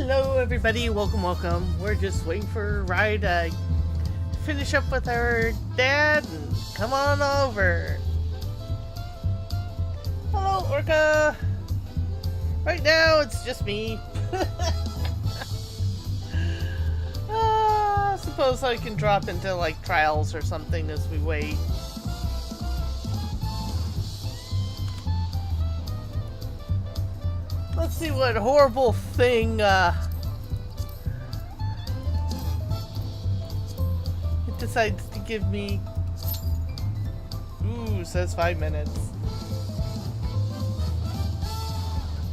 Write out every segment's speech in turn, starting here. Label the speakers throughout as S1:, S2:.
S1: Hello everybody, welcome. We're just waiting for Rye to finish up with our dad and come on over. Hello Orca! Right now it's just me. Suppose I can drop into like trials or something as we wait. Let's see what horrible thing it decides to give me. Ooh, says 5 minutes.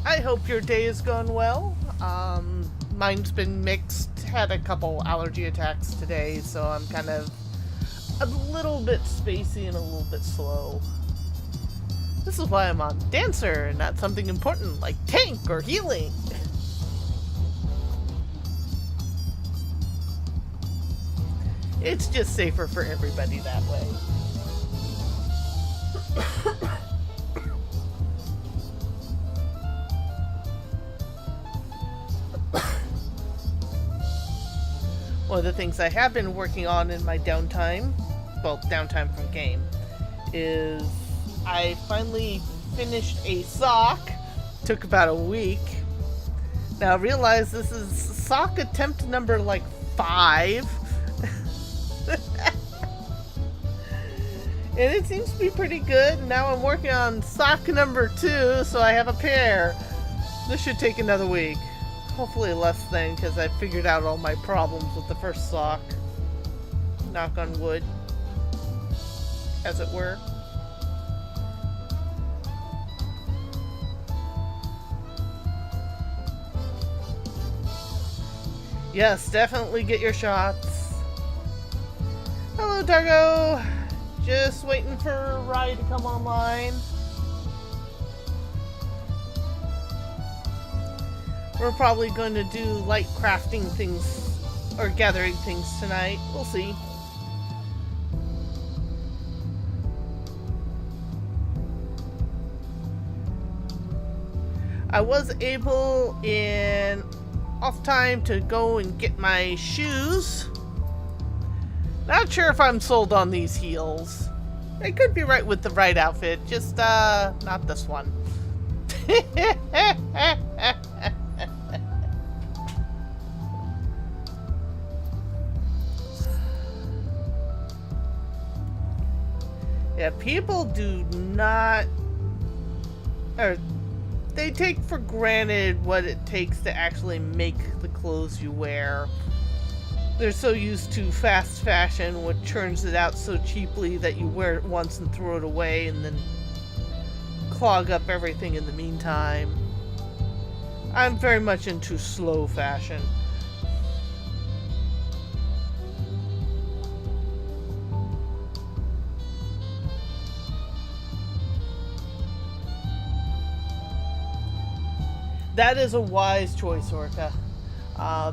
S1: I hope your day has gone well. Mine's been mixed. Had a couple allergy attacks today, so I'm kind of a little bit spacey and a little bit slow. This is why I'm on Dancer, not something important like tank or healing. It's just safer for everybody that way. One of the things I have been working on in my downtime, well, downtime from game, is I finally finished a sock. Took about a week. Now I realize this is sock attempt number like 5. And it seems to be pretty good. Now I'm working on sock number 2, so I have a pair. This should take another week. Hopefully less than, because I figured out all my problems with the first sock. Knock on wood, as it were. Yes, definitely get your shots. Hello, Dargo. Just waiting for Rye to come online. We're probably going to do light crafting things or gathering things tonight. We'll see. I was able in off time to go and get my shoes. Not sure if I'm sold on these heels. I could be right with the right outfit, just not this one. Yeah, people do not, or they take for granted what it takes to actually make the clothes you wear. They're so used to fast fashion, which churns it out so cheaply that you wear it once and throw it away and then clog up everything in the meantime. I'm very much into slow fashion. That is a wise choice, Orca.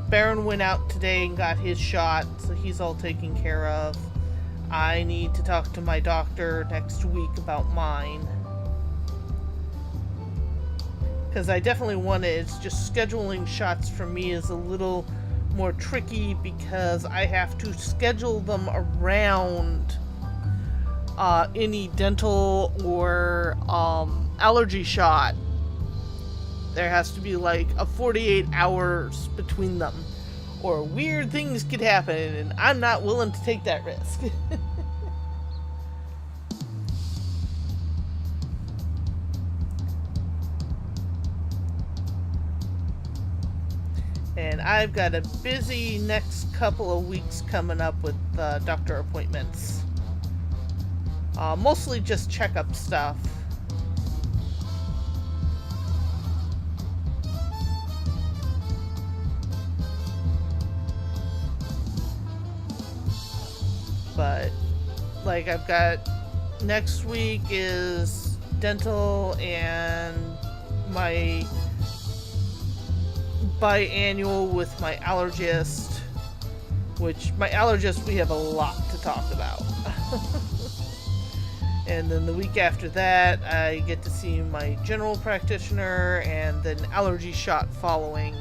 S1: Baron went out today and got his shot, so he's all taken care of. I need to talk to my doctor next week about mine. Because I definitely want to, it's just scheduling shots for me is a little more tricky because I have to schedule them around any dental or allergy shot. There has to be like a 48 hours between them, or weird things could happen, and I'm not willing to take that risk. And I've got a busy next couple of weeks coming up with doctor appointments. Mostly just checkup stuff. But, like, I've got next week is dental and my biannual with my allergist, which my allergist, we have a lot to talk about. And then the week after that, I get to see my general practitioner and then allergy shot following.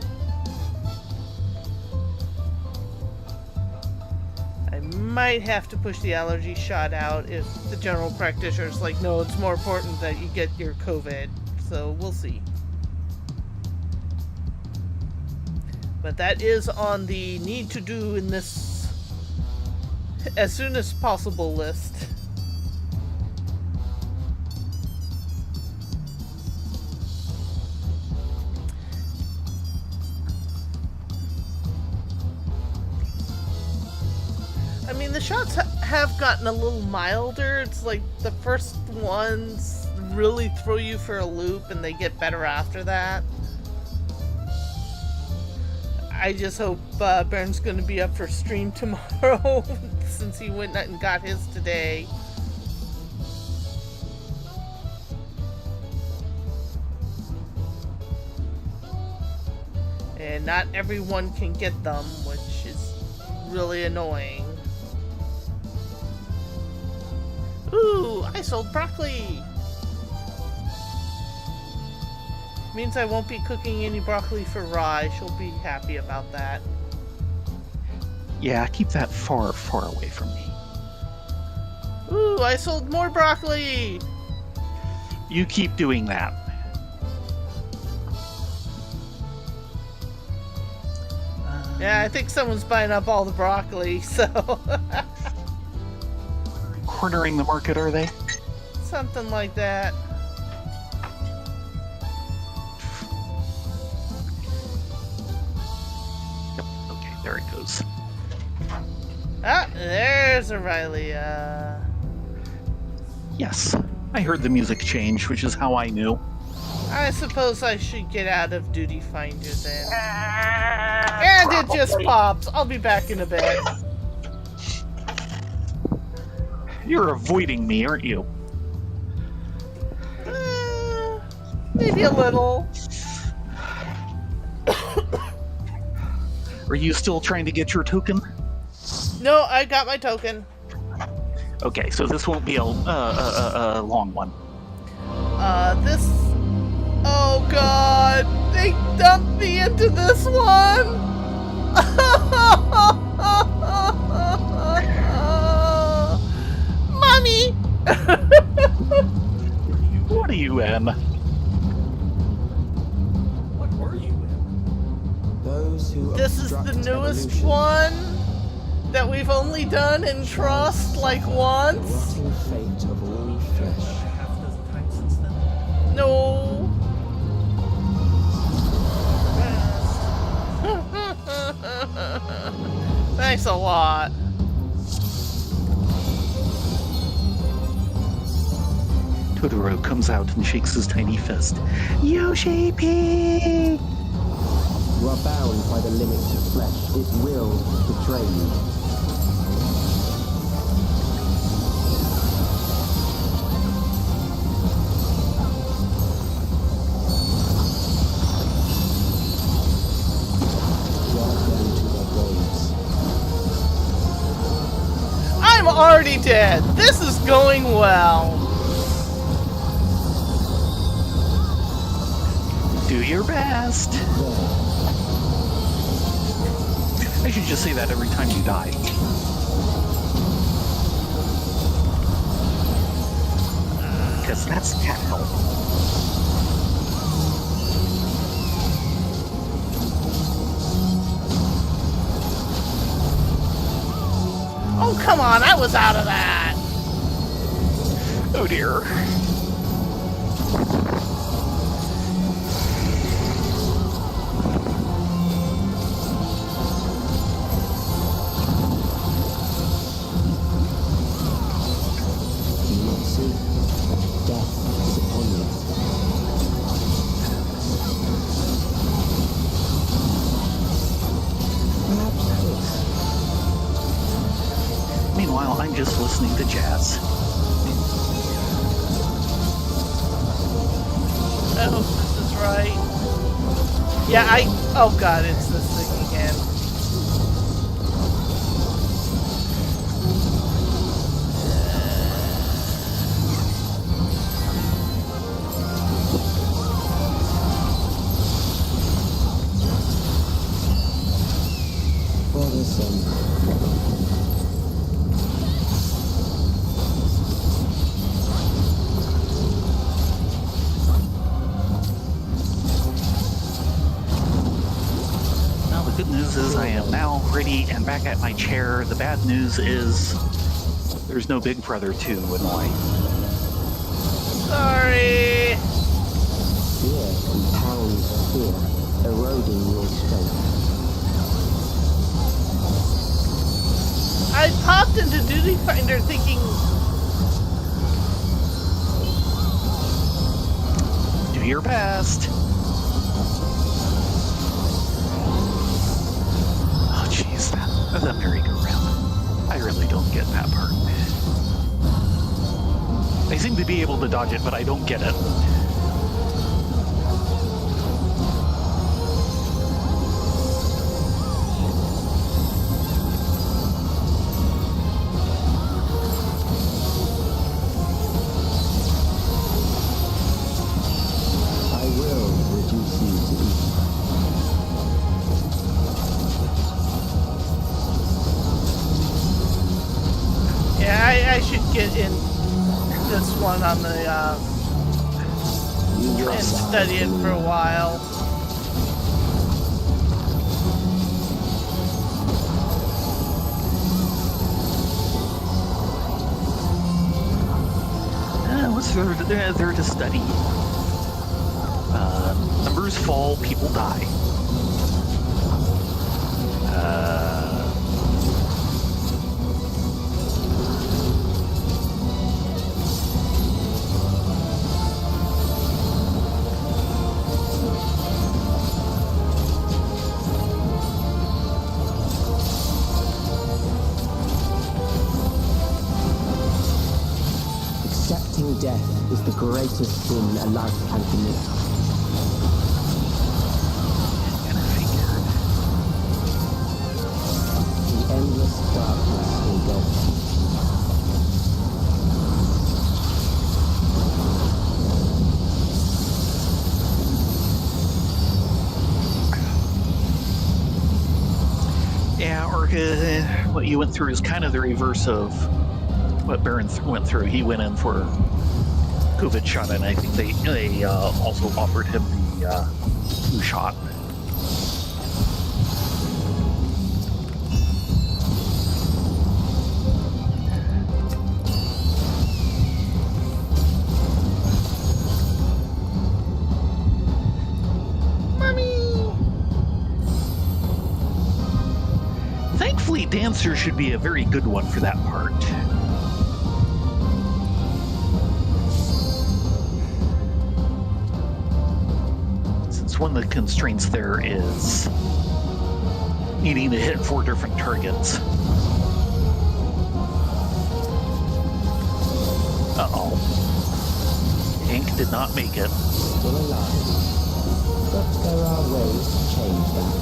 S1: might have to push the allergy shot out if the general practitioner's like, no, it's more important that you get your COVID. So we'll see. But that is on the need to do in this as soon as possible list. I mean, the shots have gotten a little milder. It's like the first ones really throw you for a loop and they get better after that. I just hope Baron's going to be up for stream tomorrow since he went and got his today. And not everyone can get them, which is really annoying. Ooh, I sold broccoli! Means I won't be cooking any broccoli for Rye. She'll be happy about that.
S2: Yeah, keep that far, far away from me.
S1: Ooh, I sold more broccoli!
S2: You keep doing that.
S1: Yeah, I think someone's buying up all the broccoli, so...
S2: Cornering the market, are they?
S1: Something like that.
S2: Yep, okay, there it goes.
S1: Ah, there's Aurelia.
S2: Yes, I heard the music change, which is how I knew.
S1: I suppose I should get out of Duty Finder then. And it just pops. I'll be back in a bit.
S2: You're avoiding me, aren't you?
S1: Maybe a little.
S2: Are you still trying to get your token?
S1: No, I got my token.
S2: Okay, so this won't be a long one.
S1: This... Oh god! They dumped me into this one! Mommy!
S2: What are you in?
S3: What were you in? Those who
S1: This is the newest
S3: evolution.
S1: one that we've only done in Trust like once.
S3: The rotting fate of all flesh.
S4: Half a dozen times since then.
S1: No. Thanks a lot.
S2: Totoro comes out and shakes his tiny fist. Yoshi P!
S3: You are bound by the limits of flesh. It will betray you. Drag them to their graves.
S1: I'm already dead. This is going well.
S2: Do your best. I should just say that every time you die. Because that's capital.
S1: Oh, come on. I was out of that.
S2: Oh dear.
S3: Do you not see? Death is upon you. Perhaps this.
S2: Meanwhile, I'm just listening to jazz.
S1: I hope this is right. Yeah, oh god, it's this thing again.
S3: Bothersome.
S2: the good news is I am now ready and back at my chair. The bad news is there's no Big Brother to annoy.
S1: Sorry.
S3: Fear compounds fear, eroding your strength.
S1: I popped into Duty Finder thinking,
S2: Do your best. Oh, jeez, that merry-go-round. I really don't get that part. I seem to be able to dodge it, but I don't get it.
S3: I will reduce you to ether.
S1: yeah, I should get in this one on the,
S3: You will
S1: and
S3: die
S1: study it for a while.
S2: What's there to study? Numbers fall, people die.
S3: Accepting death is the greatest sin a life can commit.
S2: And I figured.
S3: The endless darkness engulfs you.
S2: Yeah, or what you went through is kind of the reverse of what Baron went through. He went in for COVID shot, and I think they also offered him the flu shot. Thankfully, Dancer should be a very good one for that part. Since one of the constraints there is needing to hit 4 different targets. Uh-oh. Hank did not make it.
S3: Still alive. But there are ways to change that.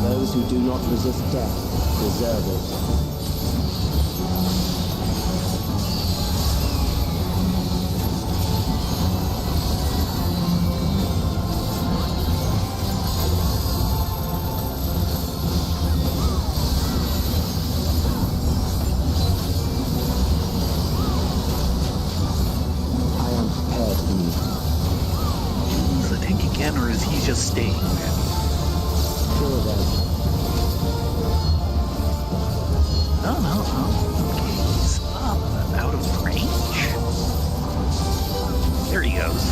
S3: Those who do not resist death deserve it. I am prepared for you.
S2: Is it Hank again, or is he just staying?
S3: Kill them.
S2: No. Okay, he's up, but out of range. There he goes.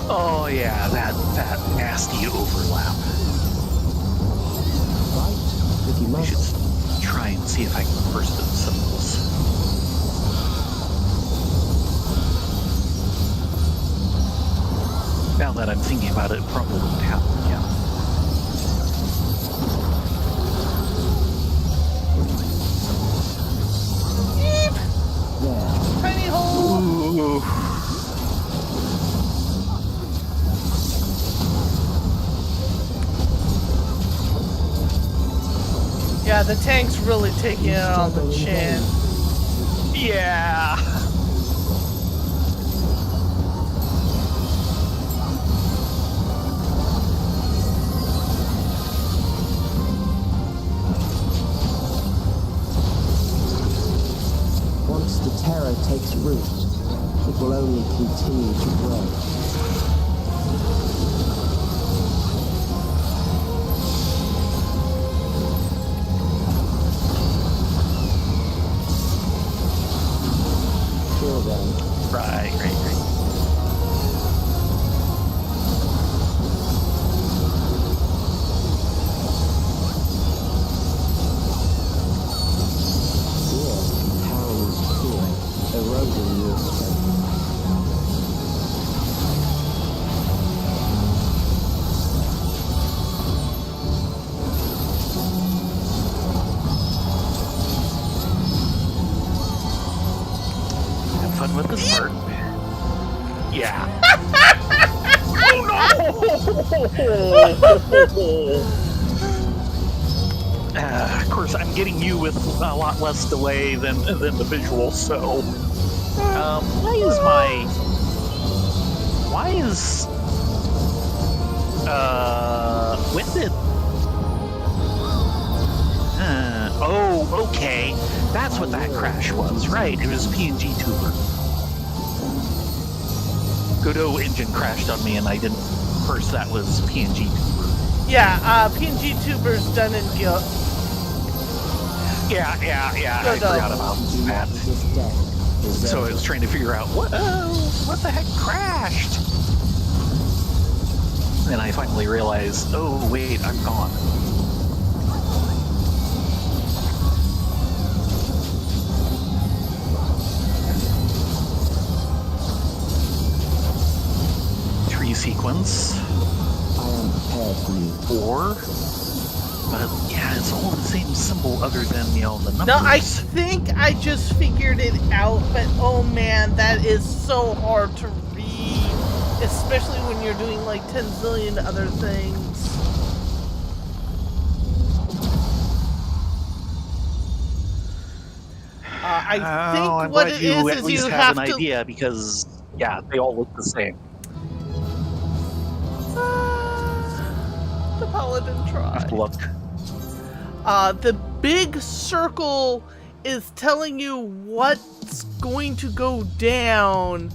S2: Oh yeah, that nasty overlap.
S3: Fight if you
S2: I should
S3: must.
S2: try and see if I can reverse those symbols. Now that I'm thinking about it, probably won't happen, yeah.
S3: There.
S1: Tiny hole.
S2: Ooh.
S1: Yeah, the tank's really taking it on the chin.
S2: Yeah.
S3: Once the terror takes root, it will only continue to grow. Till then,
S2: Right.
S3: fear pounds fear, eroding your strength.
S2: Have fun with this part. Yeah. Oh no! Of course, I'm getting you with a lot less delay than the visual. So, why is when did? Oh, okay. That's what that crash was, right? It was PNG tuber. Godot engine crashed on me, and I didn't. First, that was PNG tuber.
S1: Yeah, PNG Tuber's done in guilt.
S2: Yeah. I forgot about that.
S3: This death is
S2: So I was trying to figure out what the heck crashed. And I finally realized, oh wait, I'm gone. Tree sequence.
S3: I am prepared for you.
S2: Or, but yeah, it's all the same symbol other than, the numbers.
S1: No, I think I just figured it out, but oh man, that is so hard to read, especially when you're doing like 10 zillion other things. I think
S2: I'm
S1: what
S2: glad
S1: it
S2: you
S1: is
S2: at least
S1: you
S2: have
S1: have
S2: an
S1: to.
S2: idea, because, yeah, they all look the same.
S1: The paladin tried.
S2: Look.
S1: The big circle is telling you what's going to go down,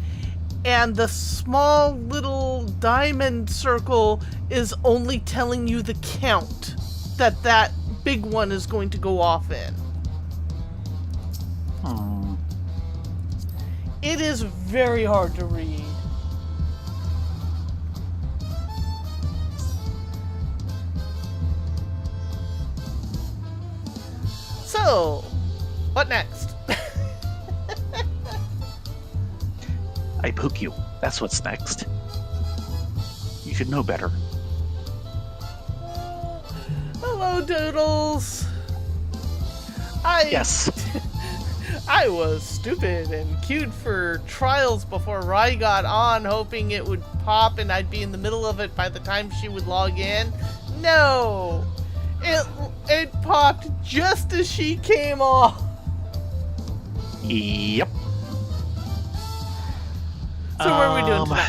S1: and the small little diamond circle is only telling you the count that big one is going to go off in. It is very hard to read. So, what next?
S2: I poke you. That's what's next. You should know better.
S1: Hello, Doodles.
S2: Yes.
S1: I was stupid and queued for trials before Rai got on, hoping it would pop and I'd be in the middle of it by the time she would log in. No! It popped just as she came off.
S2: Yep.
S1: So what are we doing tonight?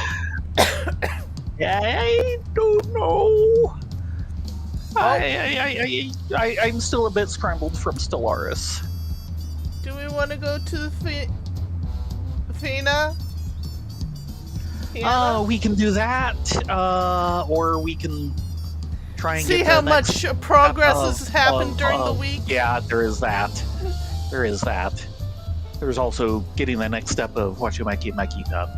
S2: I don't know. I'm still a bit scrambled from Stellaris.
S1: Do we want to go to the Pheanna?
S2: We can do that, or we can try and
S1: see
S2: get
S1: how
S2: the next
S1: much progress
S2: step
S1: has happened during the week.
S2: Yeah, there is that. There's also getting the next step of Wachumaki done.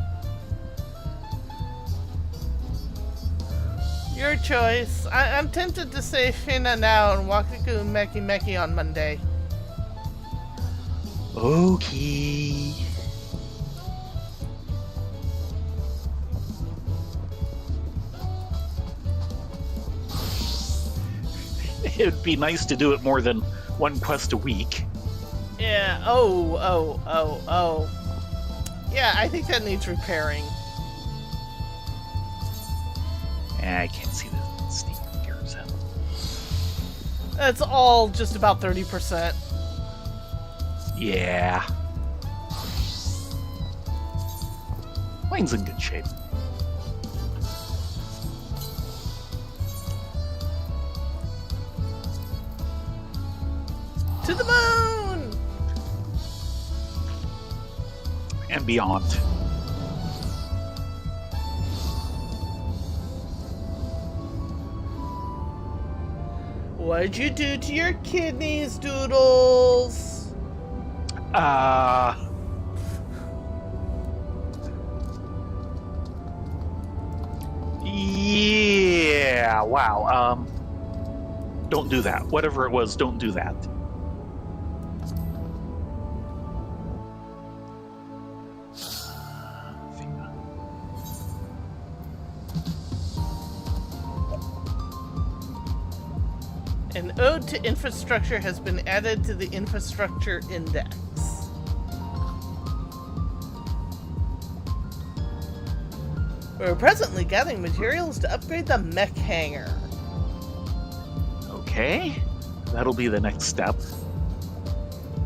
S1: Your choice. I'm tempted to say Pheanna now and Wakaku Meki on Monday.
S2: Okay. It'd be nice to do it more than one quest a week.
S1: Yeah, oh. Yeah, I think that needs repairing.
S2: I can't see the Steve Gears.
S1: That's all just about 30%.
S2: Yeah. Mine's in good shape.
S1: To the moon!
S2: And beyond.
S1: What'd you do to your kidneys, Doodles?
S2: Yeah, wow. Don't do that. Whatever it was, don't do that.
S1: An ode to infrastructure has been added to the infrastructure index. We're presently gathering materials to upgrade the mech hangar.
S2: Okay, that'll be the next step.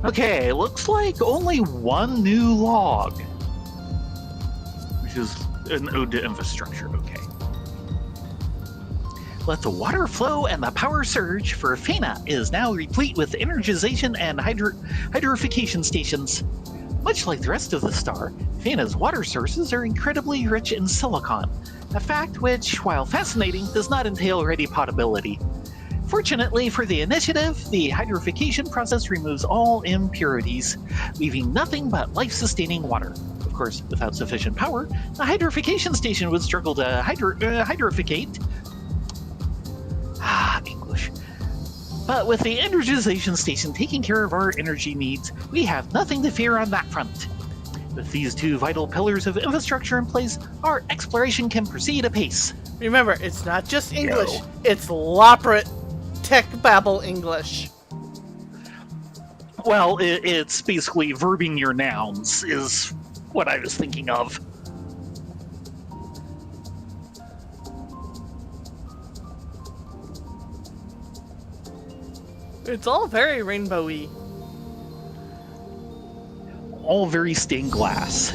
S2: Okay, looks like only one new log, which is an ode to infrastructure. Okay. Let the water flow and the power surge, for Pheanna is now replete with energization and hydrification stations. Much like the rest of the star, Pheanna's water sources are incredibly rich in silicon, a fact which, while fascinating, does not entail ready potability. Fortunately for the initiative, the hydrification process removes all impurities, leaving nothing but life-sustaining water. Of course, without sufficient power, the hydrification station would struggle to hydrificate. English. But with the energization station taking care of our energy needs, we have nothing to fear on that front. With these two vital pillars of infrastructure in place, our exploration can proceed apace.
S1: Remember, it's not just English, it's Loprit Tech Babble English.
S2: Well, it's basically verbing your nouns, is what I was thinking of.
S1: It's all very rainbowy.
S2: All very stained glass.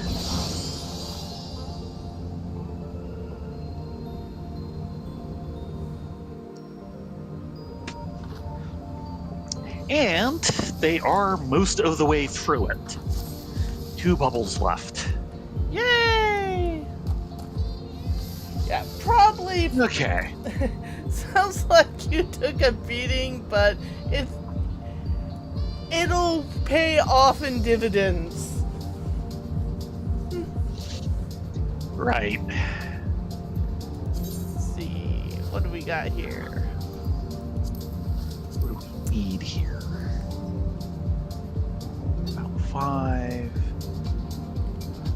S2: And they are most of the way through it. 2 bubbles left.
S1: Yay! Yeah, probably.
S2: Okay.
S1: Sounds like you took a beating, but it'll pay off in dividends.
S2: Right.
S1: Let's see, what do we got here?
S2: What do we need here? About 5.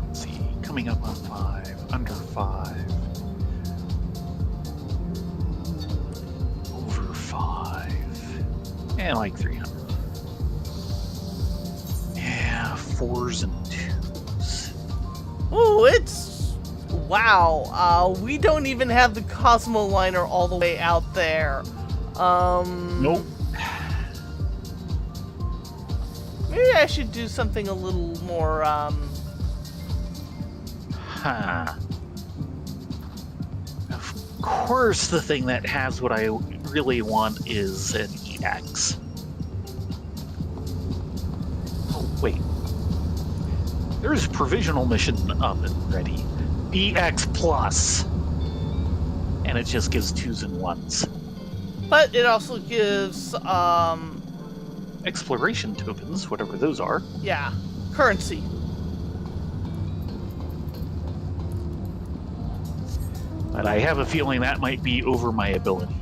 S2: Let's see, coming up on 5, under 5. Over 5. And like 300. Yeah, 4s and 2s.
S1: Oh, it's wow. We don't even have the Cosmo liner all the way out there.
S2: Nope.
S1: Maybe I should do something a little more
S2: Huh. Of course, the thing that has what I really want is an EX. Oh, wait. There's a provisional mission up and ready. EX Plus. And it just gives 2s and 1s.
S1: but it also gives
S2: Exploration tokens, whatever those are.
S1: yeah, currency.
S2: But I have a feeling that might be over my ability.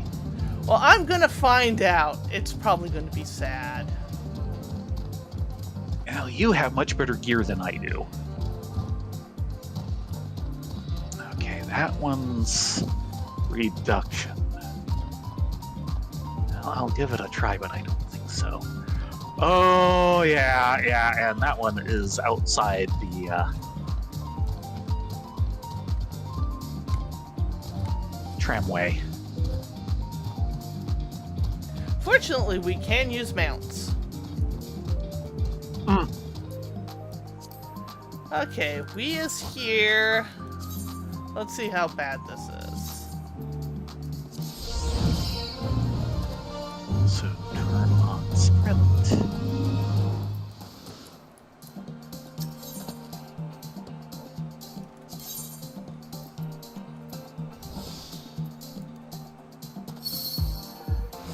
S1: Well, I'm gonna find out. It's probably gonna be sad.
S2: Now, you have much better gear than I do. Okay, that one's reduction. Well, I'll give it a try, but I don't think so. Oh, yeah, and that one is outside the tramway.
S1: Fortunately, we can use mounts. Okay, we is here. Let's see how bad this is.
S2: So turn on sprint.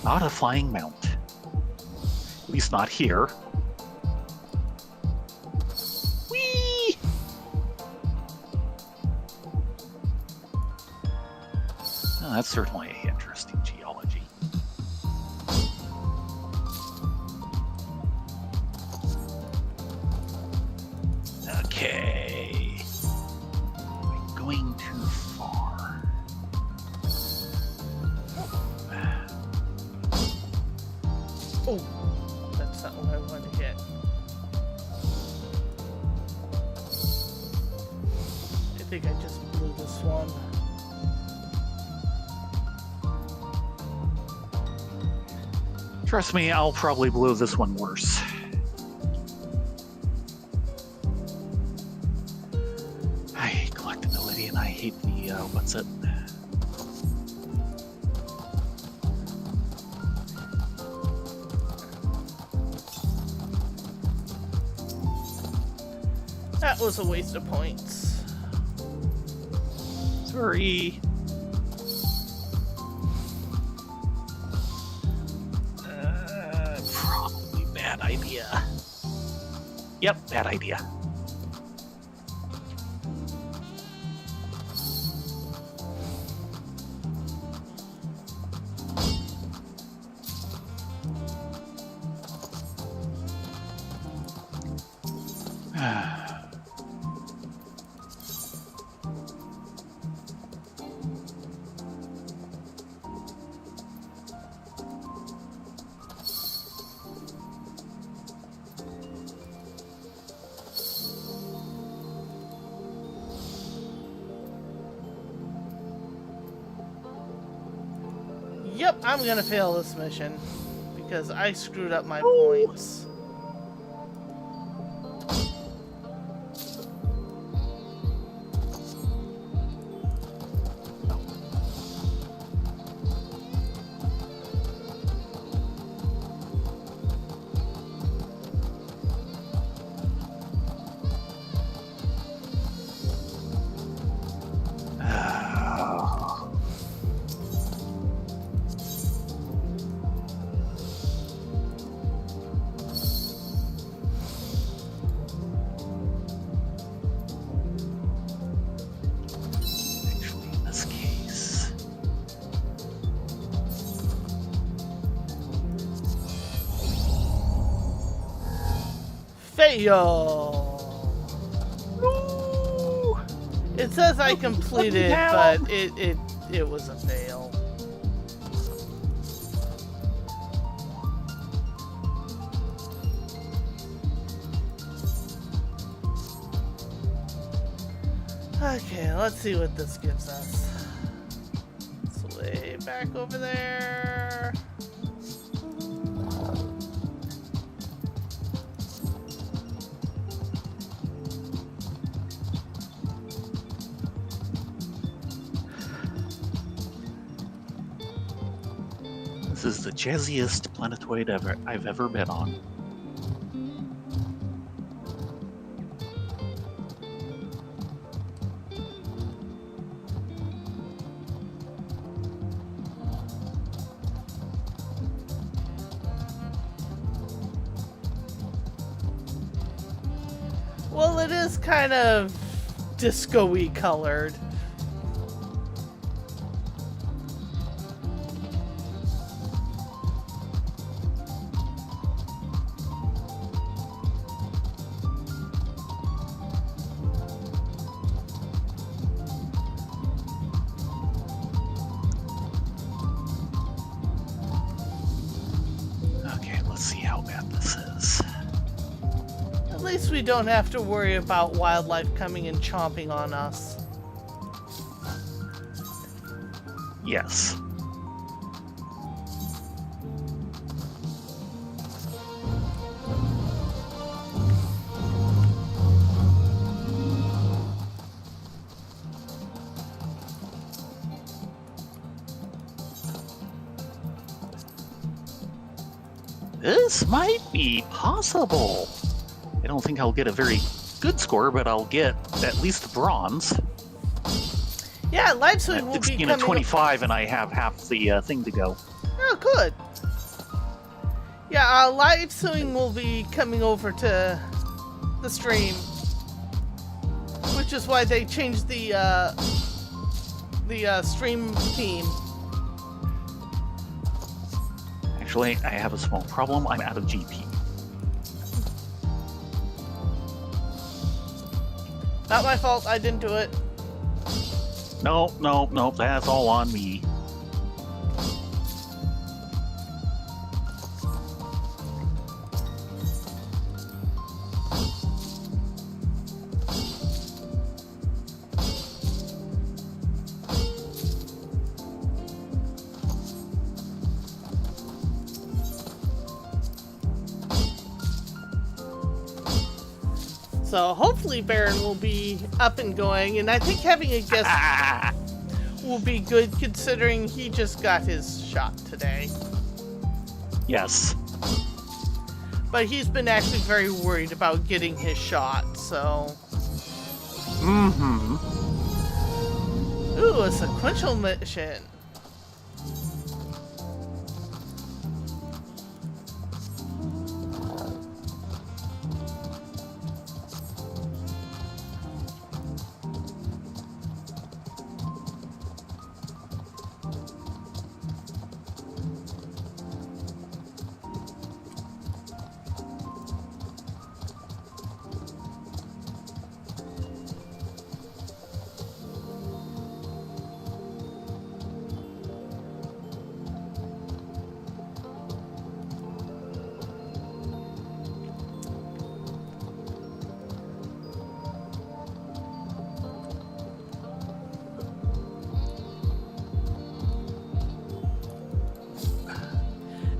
S2: Not a flying mount. At least not here. Whee! Oh, that's certainly interesting geology. Okay. I'm going too far.
S1: Oh, that's not what I wanted to hit. I think I just blew this one.
S2: Trust me, I'll probably blow this one worse. I hate collectability and I hate the, what's it?
S1: That was a waste of points.
S2: Sorry. Probably bad idea. Yep, bad idea.
S1: Yep, I'm gonna fail this mission because I screwed up my points.
S2: Actually, in this case.
S1: Fail!
S2: No!
S1: It says I completed, but it was a fail. Okay, let's see what this gives us. It's way back over there.
S2: This is the jazziest planetoid I've ever been on.
S1: Well, it is kind of disco-y colored.
S2: Okay, let's see how bad this is.
S1: At least we don't have to worry about wildlife coming and chomping on us.
S2: Yes. this might be possible. I don't think I'll get a very good score, but I'll get at least a bronze.
S1: Yeah, live swimming
S2: At
S1: will
S2: 16
S1: be
S2: and
S1: coming.
S2: 25, and I have half the thing to go.
S1: Oh, good. Yeah, live swimming will be coming over to the stream, which is why they changed the stream theme.
S2: Actually, I have a small problem. I'm out of GP.
S1: Not my fault. I didn't do it.
S2: No, that's all on me.
S1: So hopefully Baron will be up and going, and I think having a guest will be good considering he just got his shot today.
S2: Yes.
S1: But he's been actually very worried about getting his shot, so...
S2: Mm-hmm.
S1: Ooh, a sequential mission.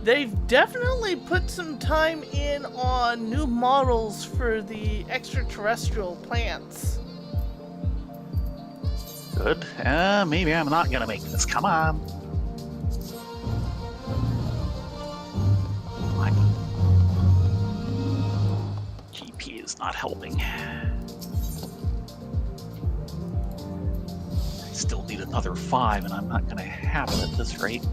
S1: They've definitely put some time in on new models for the extraterrestrial plants.
S2: Good. Maybe I'm not gonna make this. Come on. My GP is not helping. I still need another 5, and I'm not gonna have it at this rate.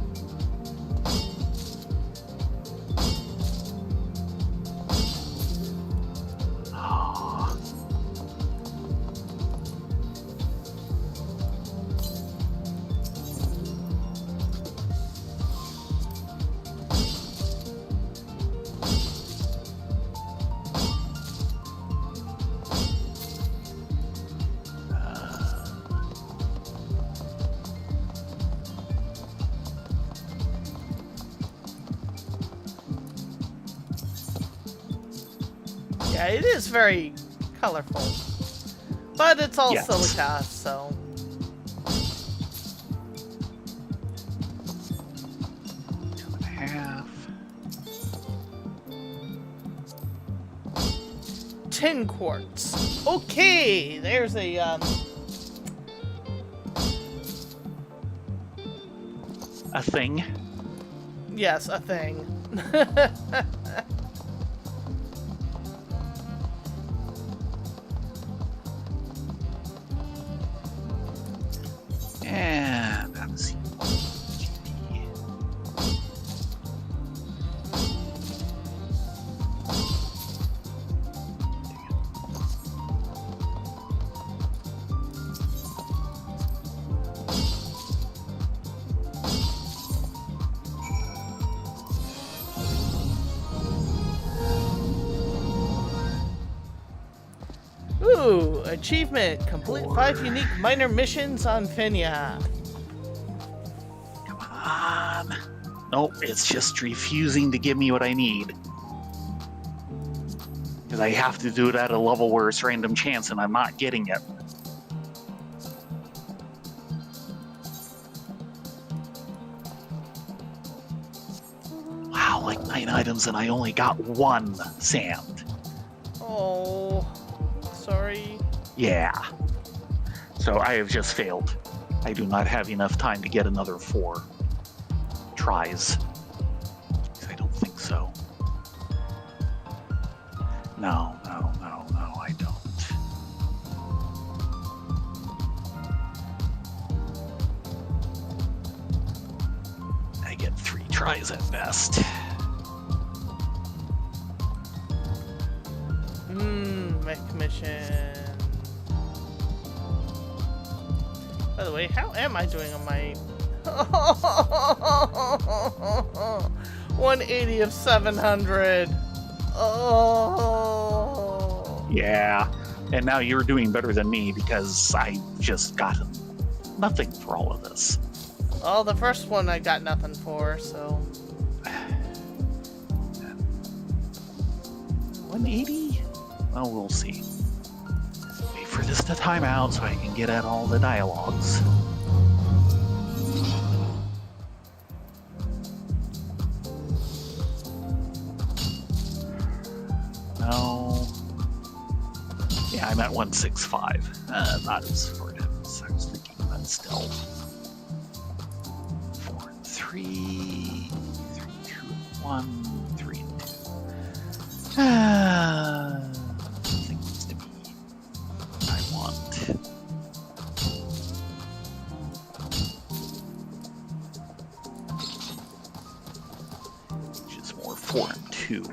S1: Yeah, it is very colorful. But it's all
S2: Yes.
S1: silica, so...
S2: 2.5.
S1: 10 quartz. Okay, there's a,
S2: A thing.
S1: yes, a thing.
S2: And let's see. GP.
S1: Ooh, achievement. Complete 5 unique minor missions on Pheanna.
S2: Come on. Nope, it's just refusing to give me what I need. Because I have to do it at a level where it's random chance and I'm not getting it. Wow, like 9 items and I only got 1 sand.
S1: Oh, sorry.
S2: Yeah. So I have just failed. I do not have enough time to get another 4 tries. I don't think so. No, I don't. I get 3 tries at best.
S1: Mech mission. By the way, how am I doing on my 180 of 700? Oh.
S2: Yeah, and now you're doing better than me because I just got nothing for all of this.
S1: Well, the first one I got nothing for, so.
S2: 180? Well, we'll see. Wait for this to time out so I can get at all the dialogues. No. Yeah, I'm at 165. Not as far as I was thinking, but still. 4 and 3, 3, 2, and 1, 3 and 2. Things to be. I want. Which is more 4 and 2.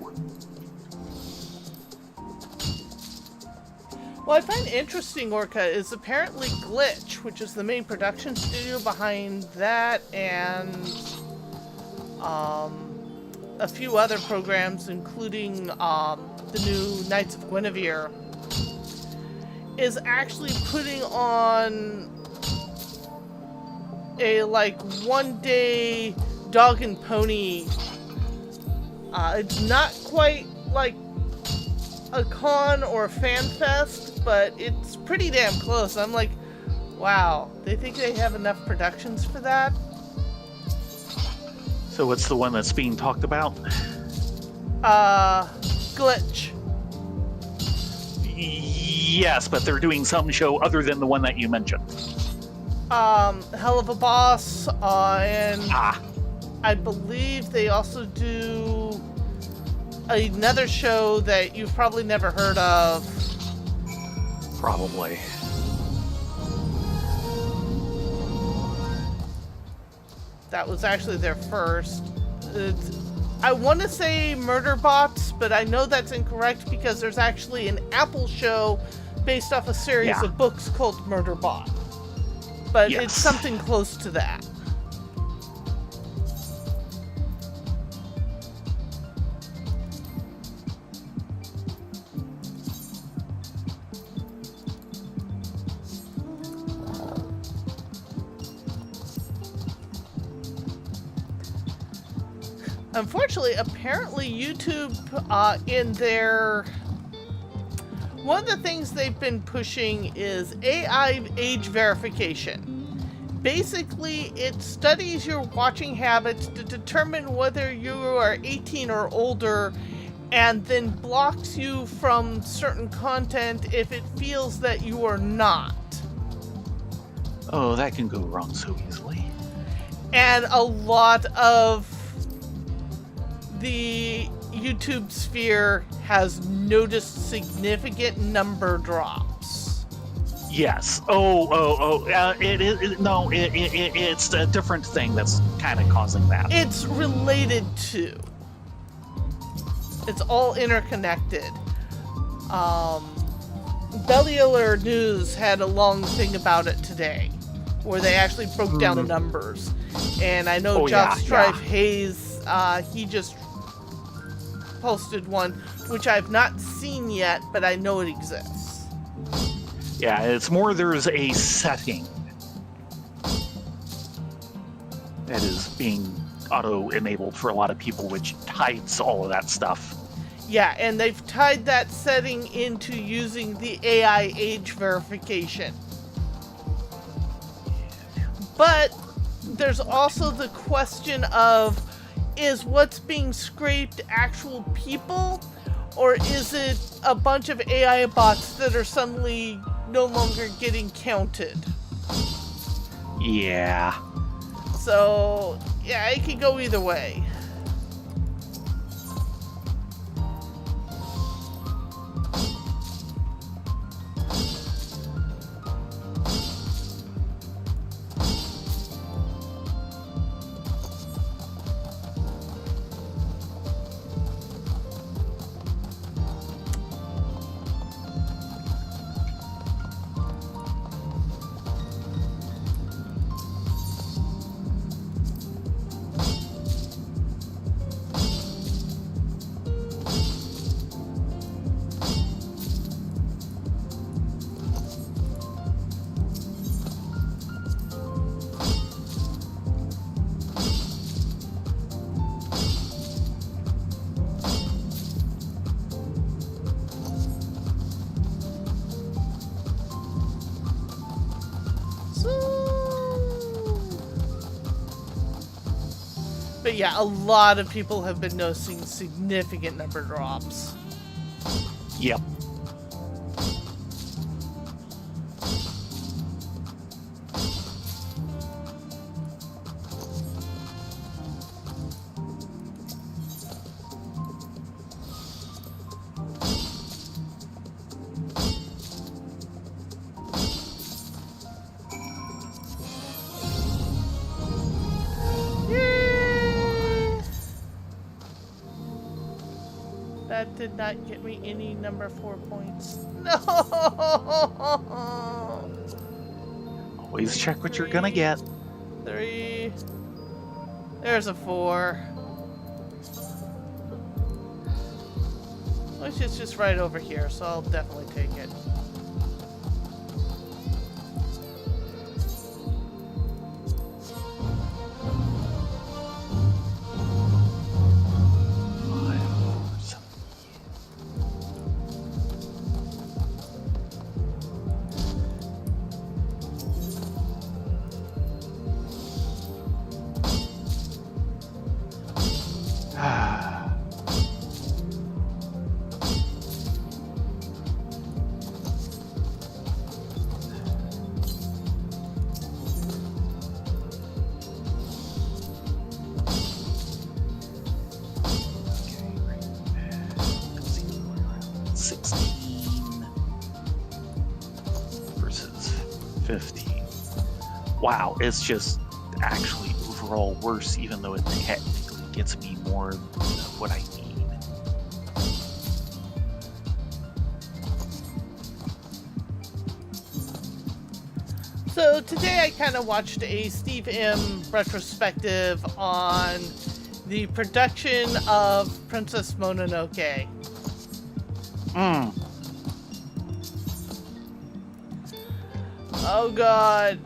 S1: What I find interesting, Orca, is apparently Glitch, which is the main production studio behind that, and a few other programs, including the new Knights of Guinevere, is actually putting on a one-day dog and pony. It's not quite like a con or a fan fest, but it's pretty damn close. I'm like, wow, they think they have enough productions for that?
S2: So what's the one that's being talked about?
S1: Glitch.
S2: Yes, but they're doing some show other than the one that you mentioned.
S1: Hell of a Boss, and
S2: Ah,
S1: I believe they also do another show that you've probably never heard of.
S2: probably.
S1: That was actually their first. I want to say Murder Bots, but I know that's incorrect because there's actually an Apple show based off a series of books called Murder Bot. But it's something close to that. Unfortunately, apparently YouTube, in their... One of the things they've been pushing is AI age verification. Basically, it studies your watching habits to determine whether you are 18 or older, and then blocks you from certain content if it feels that you are not.
S2: Oh, that can go wrong so easily.
S1: And a lot of the YouTube sphere has noticed significant number drops.
S2: Yes. It's a different thing that's kind of causing that.
S1: It's related to. It's all interconnected. Bellular News had a long thing about it today, where they actually broke down the numbers. And I know Jock Strife Hayes, he just posted one, which I've not seen yet, but I know it exists.
S2: Yeah, it's more there's a setting that is being auto-enabled for a lot of people, which hides all of that stuff.
S1: Yeah, and they've tied that setting into using the AI age verification. But there's also the question of, is what's being scraped actual people, or is it a bunch of AI bots that are suddenly no longer getting counted?
S2: Yeah.
S1: So, yeah, it could go either way. But yeah, a lot of people have been noticing significant number drops.
S2: Yep.
S1: That did not get me any number 4 points. No!
S2: Always check what you're gonna get.
S1: 3. There's a 4. Which is just right over here, so I'll definitely take it.
S2: Versus 15. Wow, it's just actually overall worse, even though it technically gets me more than what I need.
S1: So today I kind of watched a Steve M retrospective on the production of Princess Mononoke. Oh god.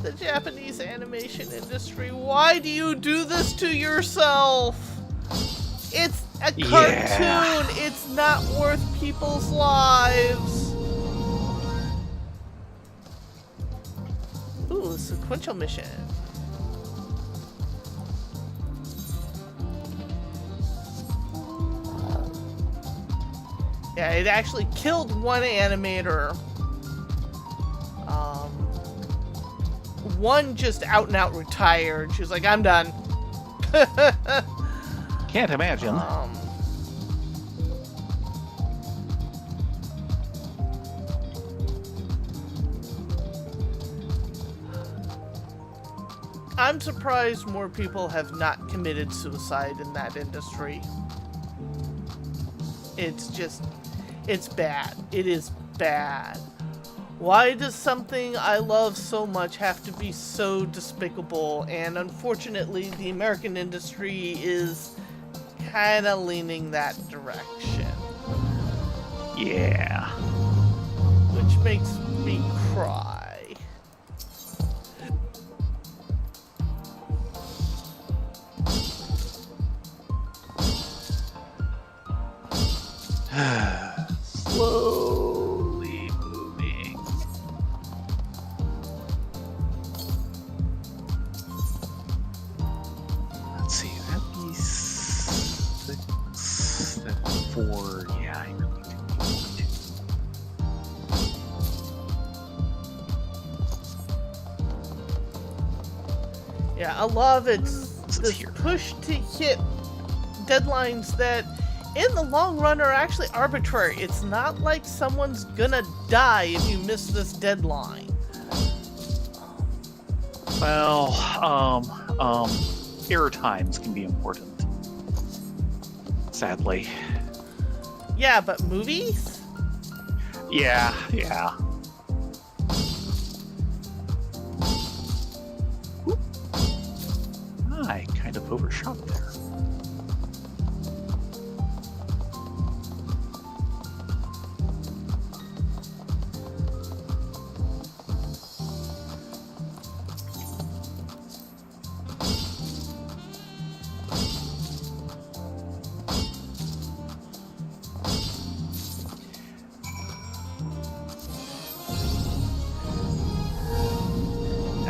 S1: The Japanese animation industry, why do you do this to yourself? It's a cartoon.
S2: Yeah.
S1: It's not worth people's lives. Ooh, a sequential mission. Yeah, it actually killed one animator. One just out and out retired. She was like, I'm done.
S2: Can't imagine.
S1: I'm surprised more people have not committed suicide in that industry. It's just, it's bad. It is bad. Why does something I love so much have to be so despicable? And unfortunately, the American industry is kind of leaning that direction.
S2: Yeah.
S1: Which makes me cry.
S2: Slowly moving. Let's see, that'd be 6, that'd be 4. Yeah, I really do need 1 too.
S1: Yeah, I love it's
S2: This is
S1: this
S2: here.
S1: push to hit deadlines that in the long run are actually arbitrary. It's not like someone's gonna die if you miss this deadline.
S2: Well, error times can be important. Sadly.
S1: Yeah, but movies?
S2: Yeah. Oop. I kind of overshot there.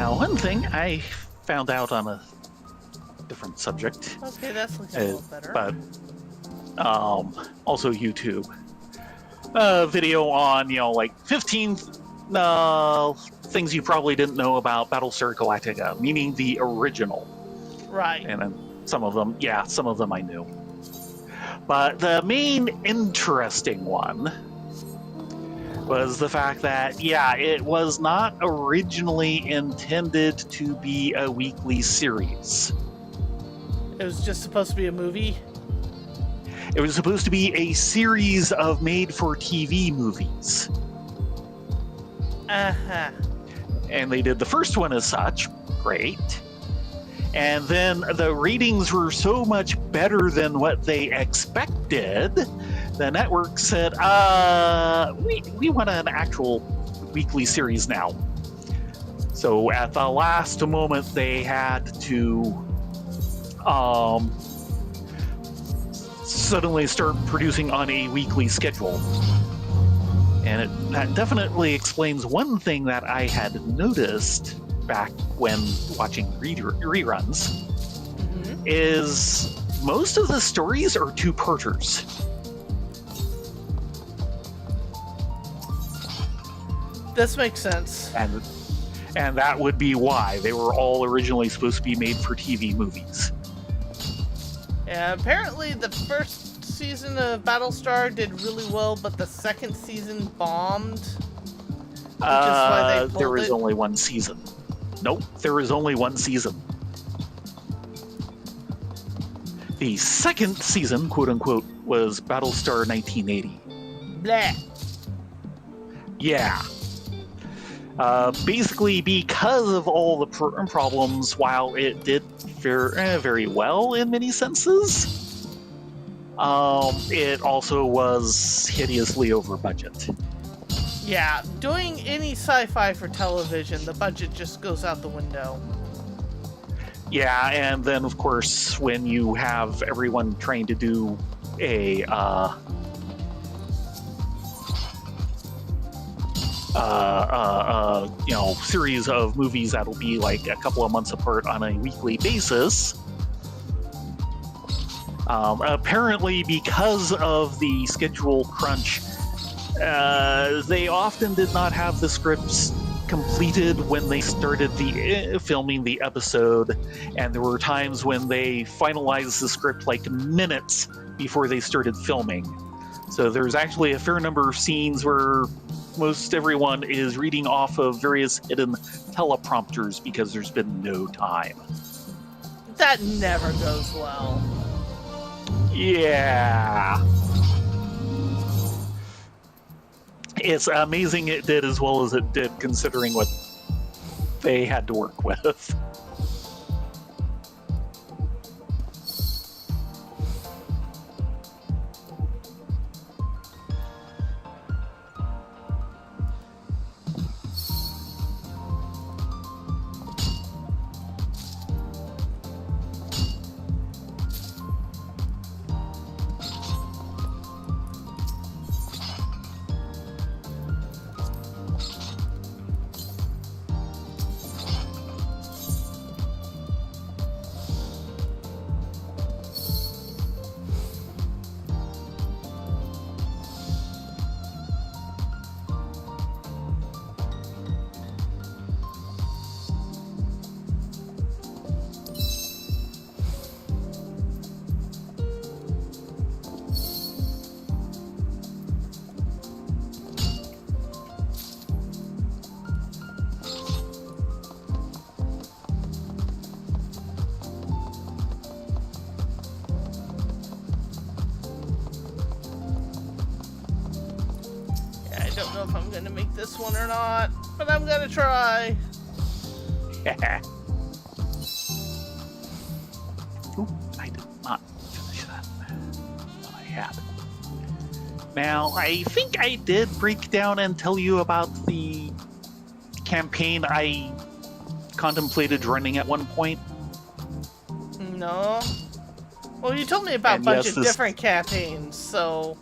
S2: Now, one thing I found out on a different subject,
S1: Okay, that's looking a little better.
S2: but also YouTube, video on, like 15 things you probably didn't know about Battlestar Galactica, meaning the original.
S1: Right.
S2: And then some of them I knew. But the main interesting one was the fact that, it was not originally intended to be a weekly series.
S1: It was just supposed to be a movie?
S2: It was supposed to be a series of made-for-TV movies.
S1: Uh-huh.
S2: And they did the first one as such. Great. And then the ratings were so much better than what they expected, the network said, we want an actual weekly series now. So at the last moment, they had to suddenly start producing on a weekly schedule. And that definitely explains one thing that I had noticed back when watching reruns, is most of the stories are two-parters.
S1: This makes sense.
S2: And that would be why they were all originally supposed to be made for TV movies.
S1: Yeah, apparently the first season of Battlestar did really well, but the second season bombed. Which is why they pulled
S2: there is
S1: it.
S2: only one season. Nope, there is only one season. The second season, quote unquote, was Battlestar 1980.
S1: Blah.
S2: Yeah. Basically, because of all the problems, while it did very well in many senses, it also was hideously over budget.
S1: Yeah, doing any sci-fi for television, the budget just goes out the window.
S2: Yeah, and then of course, when you have everyone trying to do a series of movies that'll be like a couple of months apart on a weekly basis. Apparently, because of the schedule crunch, they often did not have the scripts completed when they started the filming the episode, and there were times when they finalized the script like minutes before they started filming. So there's actually a fair number of scenes where most everyone is reading off of various hidden teleprompters because there's been no time.
S1: That never goes well.
S2: Yeah. It's amazing it did as well as it did, considering what they had to work with.
S1: I don't know if I'm gonna make this one or not, but I'm gonna try.
S2: Ooh, I did not finish that. I had. Now, I think I did break down and tell you about the campaign I contemplated running at one point.
S1: No. Well, you told me about a
S2: And
S1: bunch
S2: yes,
S1: of
S2: this-
S1: different campaigns, so...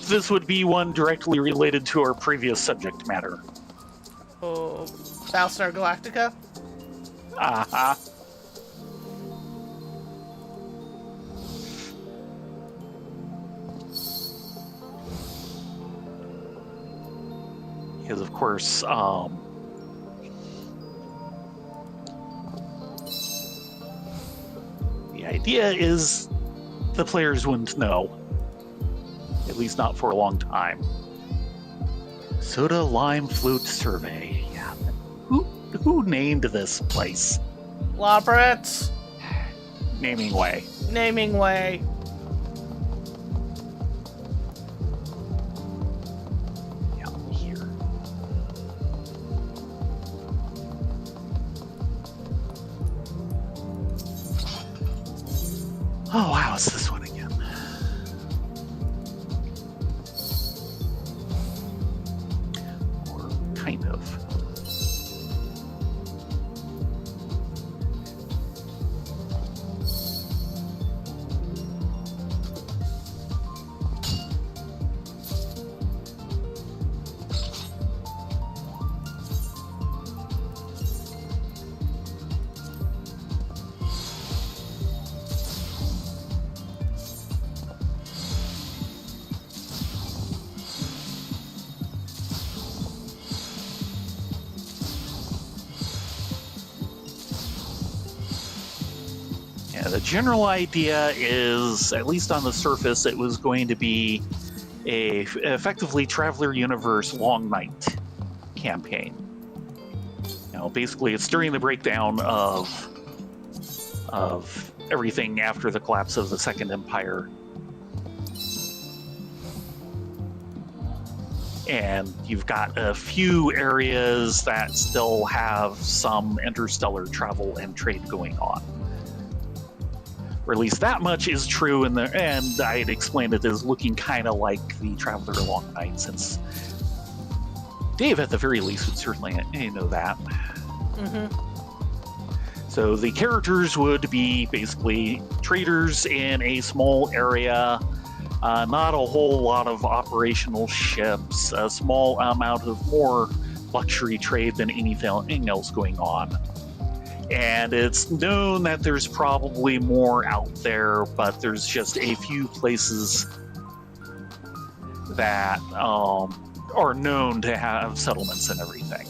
S2: This would be one directly related to our previous subject matter.
S1: Oh, Battlestar Galactica?
S2: Uh-huh. Because, of course, the idea is the players wouldn't know. At least not for a long time. Soda Lime Flute Survey. Yeah. Who named this place?
S1: Lobret.
S2: Naming way.
S1: Naming way.
S2: Yeah, here. Oh wow, it's this one again. Or kind of. The general idea is, at least on the surface, it was going to be a effectively Traveler Universe Long Night campaign. Basically, it's during the breakdown of everything after the collapse of the Second Empire. And you've got a few areas that still have some interstellar travel and trade going on. Or at least that much is true in there, and I had explained it as looking kind of like the Traveler Long Night, since Dave, at the very least, would certainly know that.
S1: Mm-hmm.
S2: So the characters would be basically traders in a small area, not a whole lot of operational ships, a small amount of more luxury trade than anything else going on. And it's known that there's probably more out there, but there's just a few places that are known to have settlements and everything.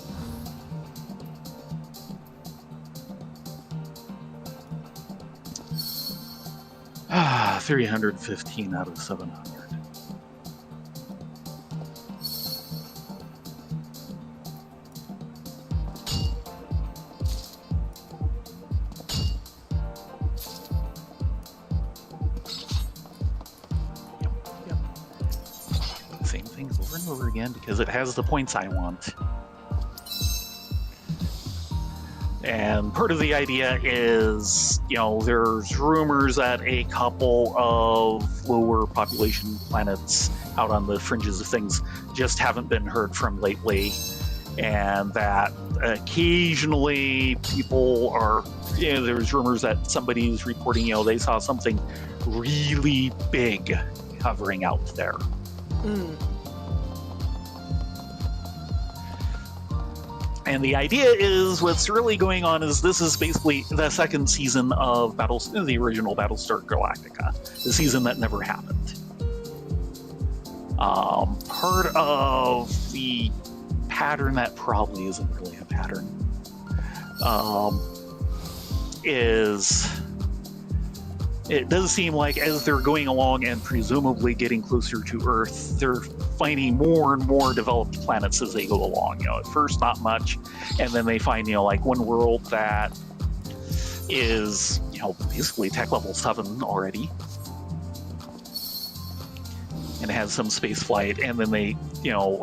S2: Ah, 315 out of 700. Over again because it has the points I want. And part of the idea is, there's rumors that a couple of lower population planets out on the fringes of things just haven't been heard from lately, and that occasionally people are, there's rumors that somebody's reporting, they saw something really big hovering out there. And the idea is, what's really going on is this is basically the second season of the original Battlestar Galactica, the season that never happened. Part of the pattern that probably isn't really a pattern is it does seem like as they're going along and presumably getting closer to Earth, they're finding more and more developed planets as they go along. At first not much, and then they find, like one world that is, basically tech level 7 already, and has some space flight, and then they,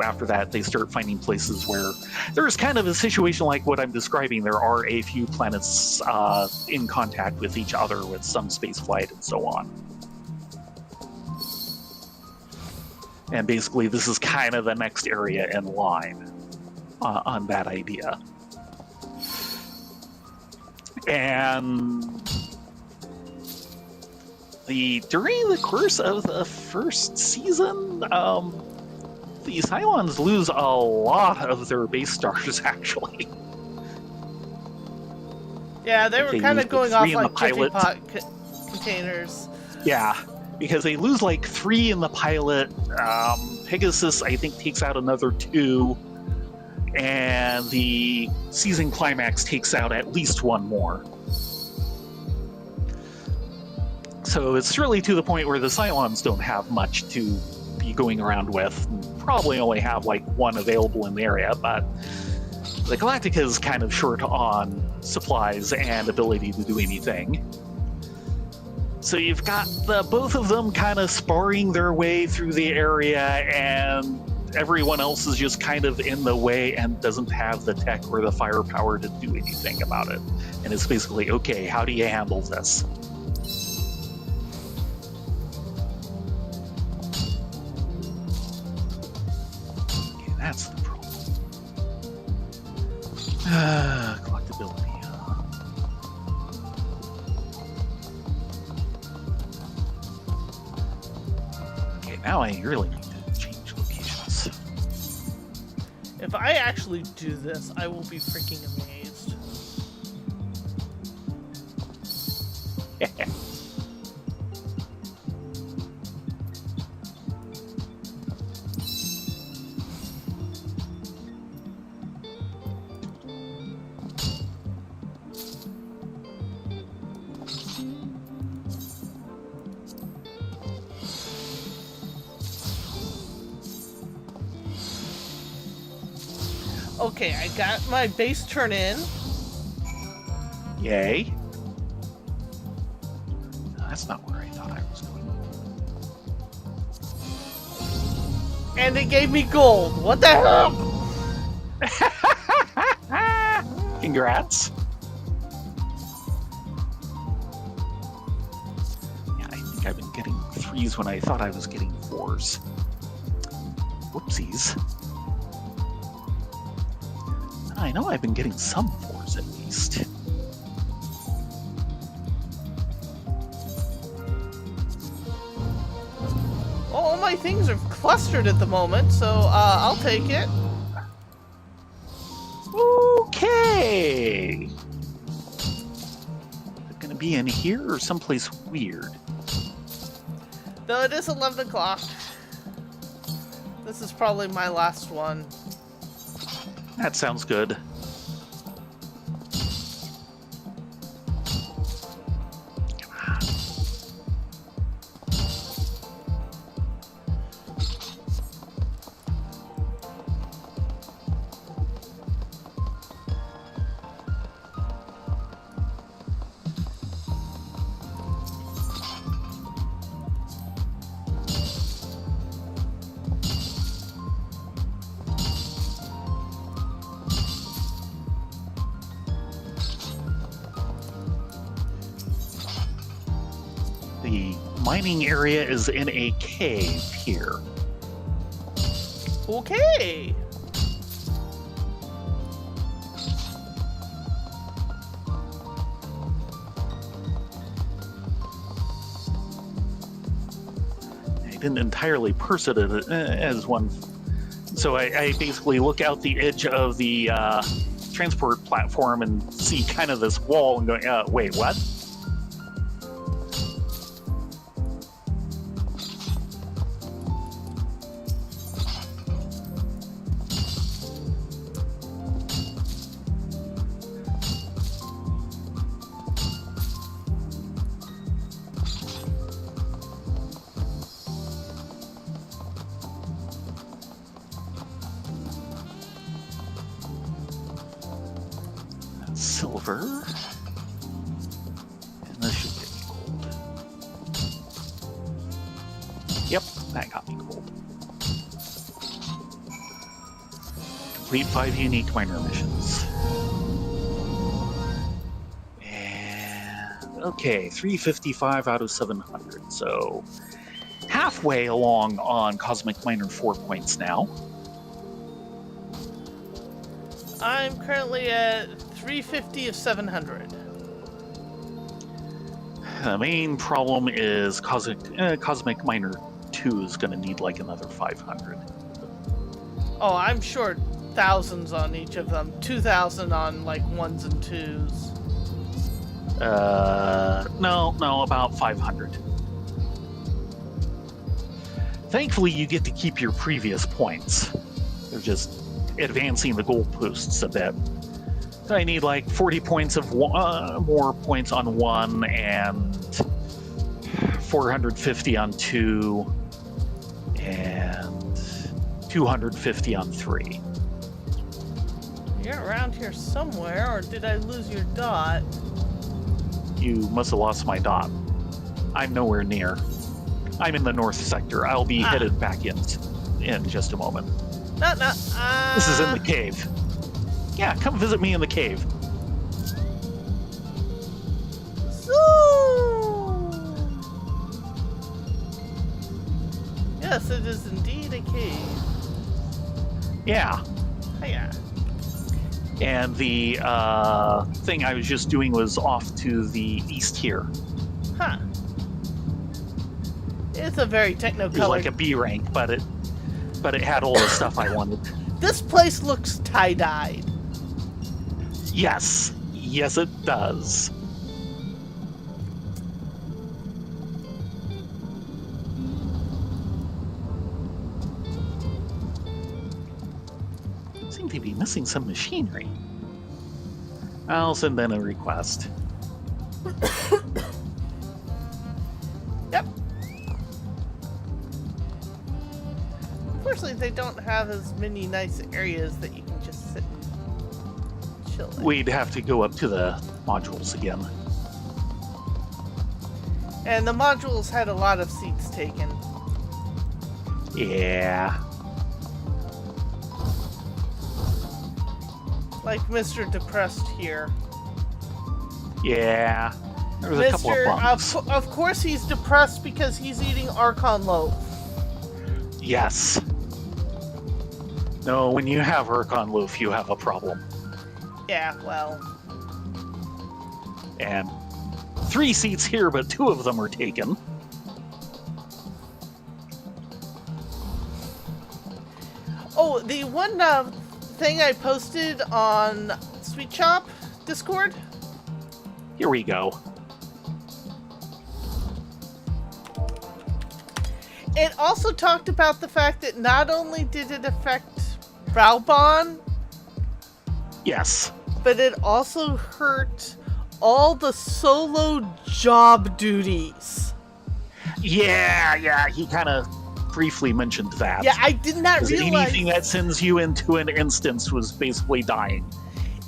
S2: after that they start finding places where there's kind of a situation like what I'm describing. There are a few planets in contact with each other with some space flight and so on. And basically this is kind of the next area in line on that idea. And during the course of the first season, The Cylons lose a lot of their base stars, actually.
S1: Yeah, they
S2: Like,
S1: were
S2: they
S1: kind
S2: lose,
S1: of going
S2: like,
S1: off
S2: 3 in the
S1: like Jiffy
S2: pilot.
S1: Pot containers.
S2: Yeah, because they lose like 3 in the pilot. Pegasus, I think, takes out another 2. And the season climax takes out at least 1 more. So it's really to the point where the Cylons don't have much to be going around with. Probably only have like 1 available in the area, but the Galactica is kind of short on supplies and ability to do anything. So you've got both of them kind of sparring their way through the area, and everyone else is just kind of in the way and doesn't have the tech or the firepower to do anything about it. And it's basically, okay, how do you handle this? Okay, that's the problem. Collectability. Okay, now I really need to change locations.
S1: If I actually do this, I will be freaking amazed. Okay, I got my base turn in.
S2: Yay. No, that's not where I thought I was going.
S1: And it gave me gold. What the hell?
S2: Congrats. Yeah, I think I've been getting 3s when I thought I was getting 4s. Whoopsies. I know I've been getting some 4s at least.
S1: All my things are clustered at the moment, so I'll take it.
S2: Okay. Is it gonna be in here or someplace weird?
S1: Though it is 11 o'clock. This is probably my last one.
S2: That sounds good. The mining area is in a cave here.
S1: Okay.
S2: I didn't entirely parse it as one. So I basically look out the edge of the transport platform and see kind of this wall and going, wait, what? Silver. And this should get me gold. Yep, that got me gold. Complete 5 unique miner missions. And okay, 355 out of 700. So halfway along on Cosmic Miner 4 points now.
S1: I'm currently at 350 of 700.
S2: The main problem is Cosmic Miner 2 is going to need like another 500.
S1: Oh, I'm sure thousands on each of them. 2,000 on like ones and twos.
S2: No, about 500. Thankfully, you get to keep your previous points. They're just advancing the goalposts a bit. So I need like 40 points of more points on 1 and 450 on 2 and 250 on 3.
S1: You're around here somewhere, or did I lose your dot?
S2: You must have lost my dot. I'm nowhere near. I'm in the north sector. I'll be headed back in just a moment.
S1: No.
S2: This is in the cave. Yeah, come visit me in the cave.
S1: Yes, it is indeed a cave.
S2: Yeah.
S1: Hiya.
S2: And the thing I was just doing was off to the east here.
S1: Huh. It's a very
S2: It was
S1: techno-colored...
S2: like a B rank, but it had all the stuff I wanted.
S1: This place looks tie-dyed.
S2: Yes, it does. Seem to be missing some machinery. I'll send in a request.
S1: Yep. Unfortunately, they don't have as many nice areas that you can just sit and chill in.
S2: We'd have to go up to the modules again.
S1: And the modules had a lot of seats taken.
S2: Yeah.
S1: Like Mr. Depressed here.
S2: Yeah. There was a couple of bumps.
S1: Of course he's depressed because he's eating Archon loaf.
S2: Yes. No, when you have Archon loaf, you have a problem.
S1: Yeah, well.
S2: And 3 seats here, but 2 of them are taken.
S1: Oh, the one thing I posted on Sweet Shop Discord.
S2: Here we go.
S1: It also talked about the fact that not only did it affect Browbon,
S2: Yes.
S1: but it also hurt all the solo job duties.
S2: Yeah, he kind of briefly mentioned that.
S1: Yeah, I did not
S2: 'Cause
S1: realize
S2: anything that sends you into an instance was basically dying.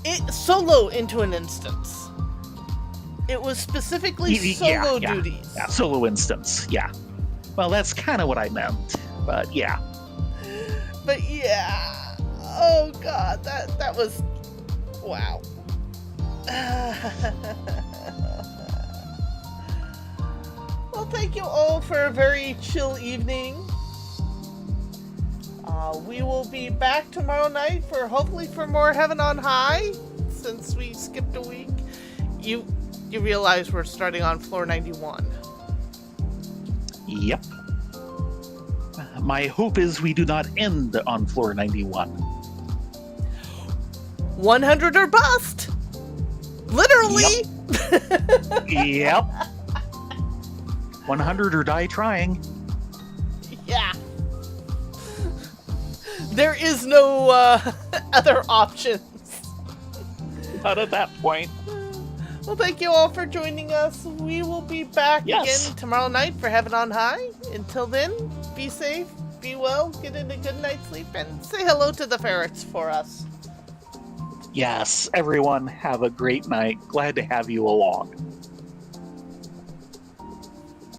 S1: it solo into an instance. It was specifically solo duties.
S2: Yeah, solo instance, yeah. Well, that's kind of what I meant, but yeah.
S1: But yeah, oh god, that was wow. Well, thank you all for a very chill evening. We will be back tomorrow night for hopefully for more Heaven on High, since we skipped a week. You realize we're starting on floor 91.
S2: Yep. My hope is we do not end on floor 91.
S1: 100 or bust! Literally!
S2: Yep. 100 or die trying.
S1: Yeah. There is no other options.
S2: Not at that point.
S1: Well, thank you all for joining us. We will be back again tomorrow night for Heaven on High. Until then, be safe, be well, get in a good night's sleep, and say hello to the ferrets for us.
S2: Yes, everyone, have a great night. Glad to have you along.